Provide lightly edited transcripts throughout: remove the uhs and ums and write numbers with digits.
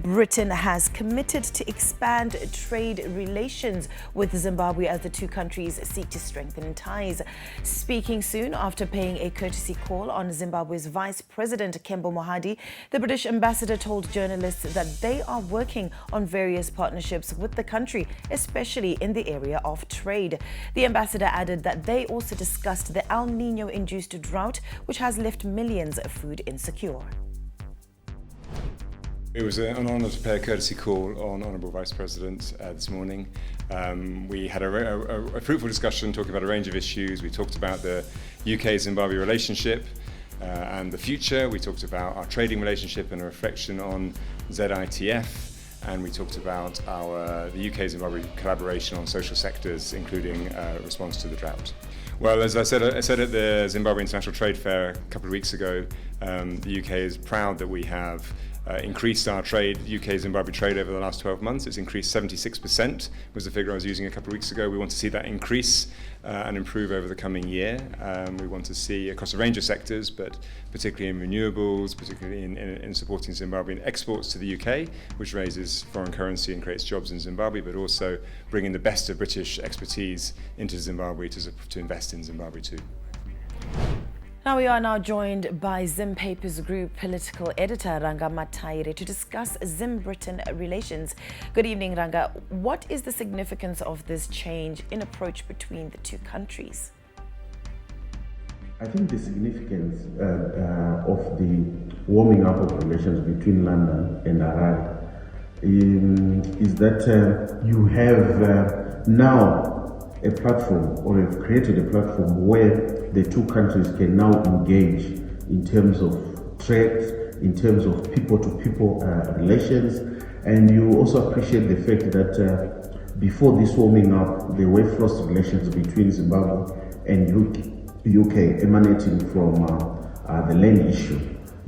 Britain has committed to expand trade relations with Zimbabwe as the two countries seek to strengthen ties. Speaking soon after paying a courtesy call on Zimbabwe's Vice President Kembo Mohadi, the British ambassador told journalists that they are working on various partnerships with the country, especially in the area of trade. The ambassador added that they also discussed the El Niño-induced drought, which has left millions food insecure. It was an honour to pay a courtesy call on Honourable Vice President this morning. We had a fruitful discussion talking about a range of issues. We talked about the UK-Zimbabwe relationship and the future. We talked about our trading relationship and a reflection on ZTN. And we talked about the UK-Zimbabwe collaboration on social sectors, including response to the drought. Well, as I said at the Zimbabwe International Trade Fair a couple of weeks ago, the UK is proud that we have increased our trade, UK-Zimbabwe trade over the last 12 months. It's increased 76%, was the figure I was using a couple of weeks ago. We want to see that increase and improve over the coming year. We want to see across a range of sectors, but particularly in renewables, particularly in supporting Zimbabwean exports to the UK, which raises foreign currency and creates jobs in Zimbabwe, but also bringing the best of British expertise into Zimbabwe to invest in Zimbabwe too. Now we are now joined by Zim Papers Group political editor Ranga Mataire to discuss Zim-Britain relations. Good evening, Ranga. What is the significance of this change in approach between the two countries? I think the significance of the warming up of relations between London and Harare is that you have now a platform, or have created a platform where the two countries can now engage in terms of trade, in terms of people-to-people relations. And you also appreciate the fact that before this warming up, there were frost relations between Zimbabwe and UK emanating from the land issue.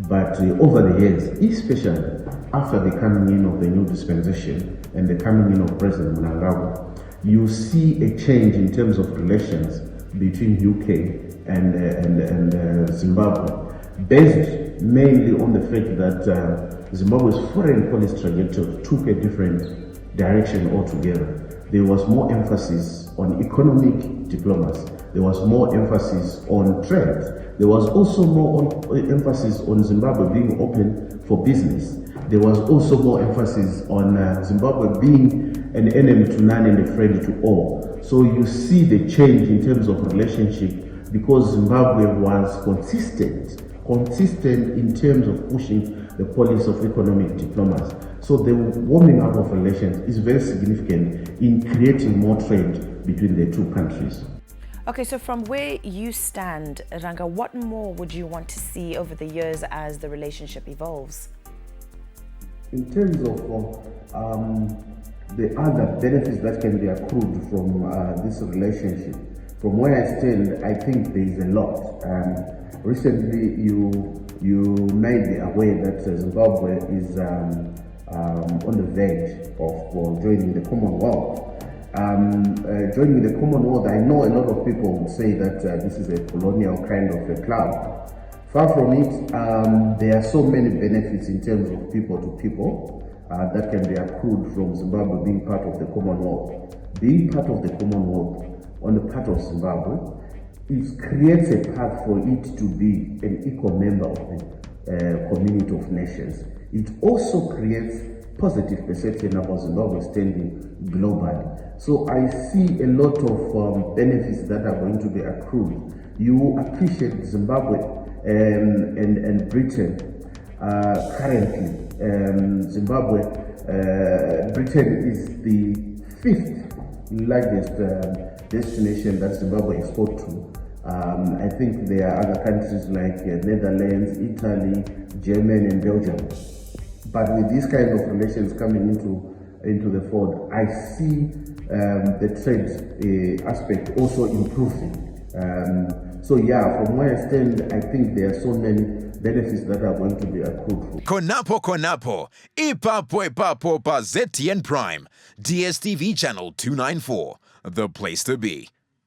But over the years, especially after the coming in of the new dispensation and the coming in of President Mnangagwa, you see a change in terms of relations between UK and Zimbabwe, based mainly on the fact that Zimbabwe's foreign policy trajectory took a different direction altogether. There was more emphasis on economic diplomacy. There was more emphasis on trade. There was also more emphasis on Zimbabwe being open for business. There was also more emphasis on Zimbabwe being an enemy to none and a friend to all. So you see the change in terms of relationship because Zimbabwe was consistent in terms of pushing the policy of economic diplomacy. So the warming up of relations is very significant in creating more trade between the two countries. Okay, so from where you stand, Ranga, what more would you want to see over the years as the relationship evolves? In terms of the other benefits that can be accrued from this relationship, from where I stand, I think there is a lot. Recently, you made me aware that Zimbabwe is on the verge of joining the Commonwealth. Joining the Commonwealth, I know a lot of people would say that this is a colonial kind of a club. Far from it, there are so many benefits in terms of people to people that can be accrued from Zimbabwe being part of the Commonwealth. Being part of the Commonwealth on the part of Zimbabwe, it creates a path for it to be an equal member of the community of nations. It also creates positive perception about Zimbabwe standing globally. So I see a lot of benefits that are going to be accrued. You appreciate Zimbabwe and Britain currently. Britain is the 5th largest destination that Zimbabwe exports to. I think there are other countries like Netherlands, Italy, Germany and Belgium. But with these kind of relations coming into the fold, I see the trade aspect also improving. So yeah, from where I stand, I think there are so many benefits that are going to be accrued. Konapo, Ipapo pa ZTN Prime, DSTV channel 294, the place to be.